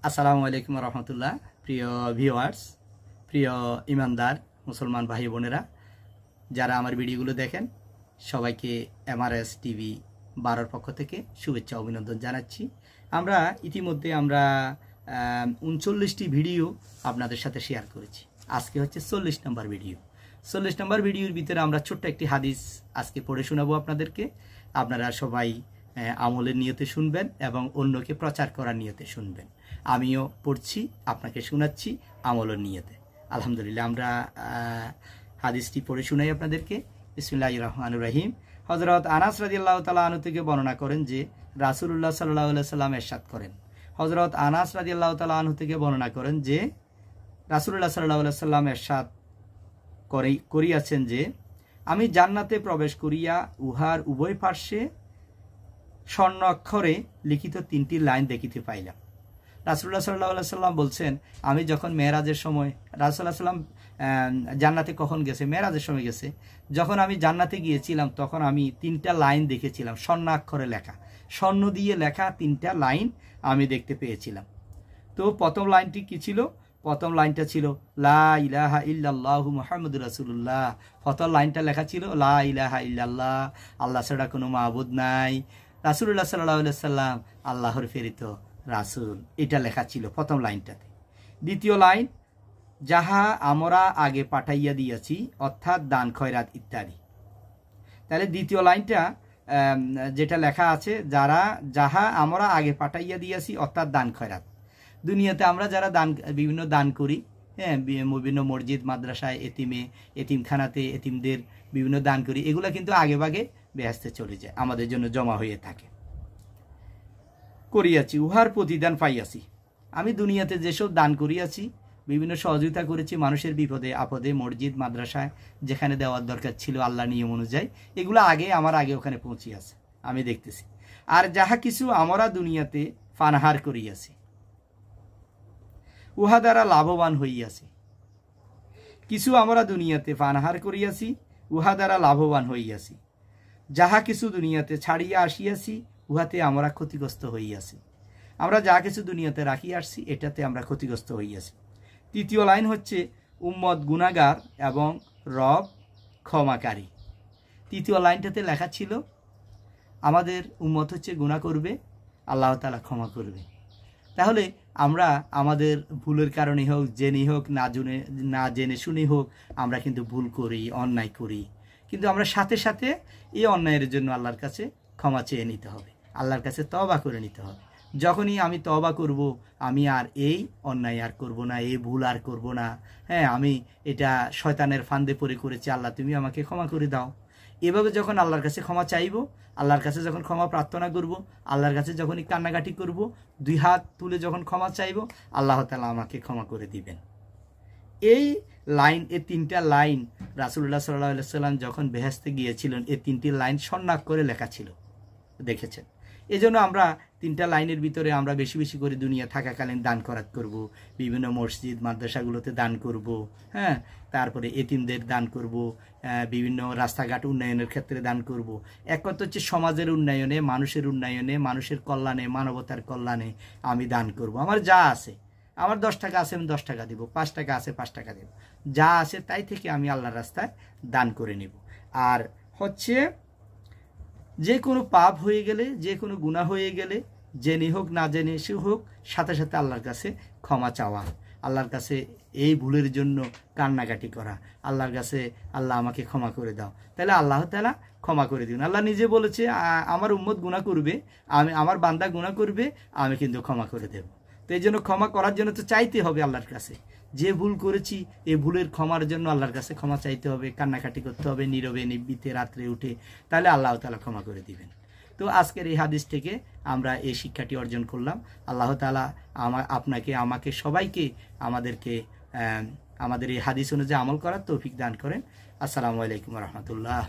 আসসালামু আলাইকুম রহমতুল্লাহ। প্রিয় ভিউয়ার্স, প্রিয় ইমানদার মুসলমান ভাই বোনেরা যারা আমার ভিডিওগুলো দেখেন, সবাইকে এমআরএস টিভি 12 পক্ষ থেকে শুভেচ্ছা অভিনন্দন জানাচ্ছি। আমরা ইতিমধ্যে 39টি ভিডিও আপনাদের সাথে শেয়ার করেছি। আজকে হচ্ছে 40 নম্বর ভিডিও। 40 নম্বর ভিডিওর ভিতরে আমরা ছোট্ট একটি হাদিস আজকে পড়ে শোনাবো আপনাদেরকে। আপনারা সবাই আমলের নিয়তে শুনবেন এবং অন্যকে প্রচার করার নিয়তে শুনবেন। আমিও পড়ছি, আপনাকে শোনাচ্ছি আমলের নিয়তে। আলহামদুলিল্লাহ, আমরা হাদিসটি পড়ে শোনাই আপনাদেরকে। বিসমিল্লাহির রহমানির রহিম। হযরত আনাস রাদিয়াল্লাহু তাআলা আনহু থেকে বর্ণনা করেন যে রাসূলুল্লাহ সাল্লাল্লাহু আলাইহি সাল্লাম ইরশাদ করেন। হযরত আনাস রাদিয়াল্লাহু তাআলা আনহু থেকে বর্ণনা করেন যে রাসূলুল্লাহ সাল্লাল্লাহু আলাইহি সাল্লাম ইরশাদ করিয়াছেন যে আমি জান্নাতে প্রবেশ করিয়া উহার উভয় পার্শ্বে স্বর্ণ অক্ষরে লিখিত 3টি লাইন দেখিতে পাইলাম। রাসূলুল্লাহ সাল্লাল্লাহু আলাইহি সাল্লাম বলছেন, আমি যখন মেরাজের সময়, রাসূলুল্লাহ সাল্লাম জান্নাতে কখন গেছে? মেরাজের সময় গেছে। যখন আমি জান্নাতে গিয়েছিলাম তখন আমি 3টা লাইন দেখেছিলাম, স্বর্ণ অক্ষরে লেখা, স্বর্ণ দিয়ে লেখা 3টা লাইন আমি দেখতে পেয়েছিলাম। তো প্রথম লাইনটি কি ছিল? প্রথম লাইনটা ছিল লা ইলাহা ইল্লাল্লাহু মুহাম্মাদুর রাসূলুল্লাহ। প্রথম লাইনটা লেখা ছিল লা ইলাহা ইল্লাল্লাহ, আল্লাহ ছাড়া কোনো মাবুদ নাই, রাসূলুল্লাহ সাল্লাল্লাহু আলাইহি সাল্লাম আল্লাহর প্রেরিত রাসূল, এটা লেখা ছিল প্রথম লাইনটাতে। দ্বিতীয় লাইন, যাহা আমরা আগে পাঠাইয়া দিয়াছি, অর্থাৎ দান খয়রাত ইত্যাদি। তাহলে দ্বিতীয় লাইনটা যেটা লেখা আছে, যাহা আমরা আগে পাঠাইয়া দিয়াছি অর্থাৎ দান খয়রাত। দুনিয়াতে আমরা যারা বিভিন্ন দান করি, হ্যাঁ, বিভিন্ন মসজিদ মাদ্রাসায়, এতিমখানাতে এতিমদের বিভিন্ন দান করি, এগুলো কিন্তু আগে ভাগে বেহেশতে চলে যায়, আমাদের জন্য জমা হয়ে থাকে। করিয়াছি উহার প্রতিদান পাইয়াছি। আমি দুনিয়াতে যেসব দান করিয়াছি, বিভিন্ন সহযোগিতা করেছি মানুষের বিপদে আপদে, মসজিদ মাদ্রাসায় যেখানে দেওয়ার দরকার ছিল আল্লাহ নিয়ম অনুযায়ী, এগুলো আমার আগে ওখানে পৌঁছিয়াছে, আমি দেখতেছি। আর যাহা কিছু আমরা দুনিয়াতে পানাহার করিয়াছি, উহা দ্বারা লাভবান হইয়াছি। কিছু আমরা দুনিয়াতে পানাহার করিয়াছি, উহা দ্বারা লাভবান হইয়াছি। যাহা কিছু দুনিয়াতে ছাড়িয়া আসিয়াছি, উহাতে আমরা ক্ষতিগ্রস্ত হইয়াছি। আমরা যা কিছু দুনিয়াতে রাখিয়া আসছি, এটাতে আমরা ক্ষতিগ্রস্ত হইয়াছি। তৃতীয় লাইন হচ্ছে উম্মত গুনাহগার এবং রব ক্ষমাকারী। তৃতীয় লাইনটাতে লেখা ছিল আমাদের উম্মত হচ্ছে গুনাহ করবে, আল্লাহ তাআলা ক্ষমা করবে। তাহলে আমরা আমাদের ভুলের কারণে হোক, জেনে হোক, না জেনে শুনে হোক, আমরা কিন্তু ভুল করি, অন্যায় করি, কিন্তু আমরা সাথে সাথে এই অন্যায়ের জন্য আল্লাহর কাছে ক্ষমা চেয়ে নিতে হবে, আল্লাহর কাছে তওবা করে নিতে হবে। যখনই আমি তওবা করব, আমি আর এই অন্যায় আর করব না, এই ভুল আর করব না, হ্যাঁ, আমি এটা শয়তানের ফান্দে পড়ে করেছি, আল্লাহ তুমি আমাকে ক্ষমা করে দাও। এভাবে যখন আল্লাহর কাছে ক্ষমা চাইব, আল্লাহর কাছে যখন ক্ষমা প্রার্থনা করব, আল্লাহর কাছে যখনই কান্নাকাটি করব, 2 হাত তুলে যখন ক্ষমা চাইব, আল্লাহ তাআলা আমাকে ক্ষমা করে দিবেন। এই 3টা লাইন রাসূলুল্লাহ সাল্লাল্লাহু আলাইহি সাল্লাম যখন বেহেশতে গিয়েছিলেন, এই 3টি লাইন স্বর্ণাক্ষরে লেখা ছিল, দেখেছেন। এজন্য আমরা 3টা লাইনের ভিতরে আমরা বেশি বেশি করে দুনিয়া থাকাকালীন দান খয়রাত করব, বিভিন্ন মসজিদ মাদ্রাসাগুলোতে দান করব, হ্যাঁ, তারপরে এতিমদের দান করব, বিভিন্ন রাস্তাঘাট উন্নয়নের ক্ষেত্রে দান করব। এক কথা হচ্ছে সমাজের উন্নয়নে, মানুষের উন্নয়নে, মানুষের কল্যাণে, মানবতার কল্যাণে আমি দান করব। আমার যা আছে, আমার 10 টাকা আছে, আমি 10 টাকা দেব, 5 টাকা আছে 5 টাকা দেব, যা আছে তাই থেকে আমি আল্লাহর রাস্তায় দান করে নেব। আর হচ্ছে যে কোনো পাপ হয়ে গেলে, যে কোনো গুনাহ হয়ে গেলে, জেনে হোক না জেনে সে হোক, সাথে সাথে আল্লাহর কাছে ক্ষমা চাওয়া, আল্লাহর কাছে এই ভুলের জন্য কান্নাকাটি করা, আল্লাহর কাছে আল্লাহ আমাকে ক্ষমা করে দাও, তাহলে আল্লাহ তাআলা ক্ষমা করে দিন। আল্লাহ নিজে বলেছে আমার উম্মত গুনাহ করবে, আমার বান্দা গুনাহ করবে, আমি কিন্তু ক্ষমা করে দেব। তো এই জন্য ক্ষমা করার জন্য তো চাইতে হবে আল্লাহর কাছে, যে ভুল করেছি এই ভুলের ক্ষমার জন্য আল্লাহর কাছে ক্ষমা চাইতে হবে, কান্নাকাটি করতে হবে নীরবে নিভৃতে রাত্রে উঠে, তাহলে আল্লাহ তাআলা ক্ষমা করে দিবেন। তো আজকের এই হাদিস থেকে আমরা এই শিক্ষাটি অর্জন করলাম। আল্লাহ তাআলা আপনাকে, আমাকে, সবাইকে আমাদেরকে আমাদের এই হাদিস অনুযায়ী আমল করার তৌফিক দান করেন। আসসালামু আলাইকুম রহমতুল্লাহ।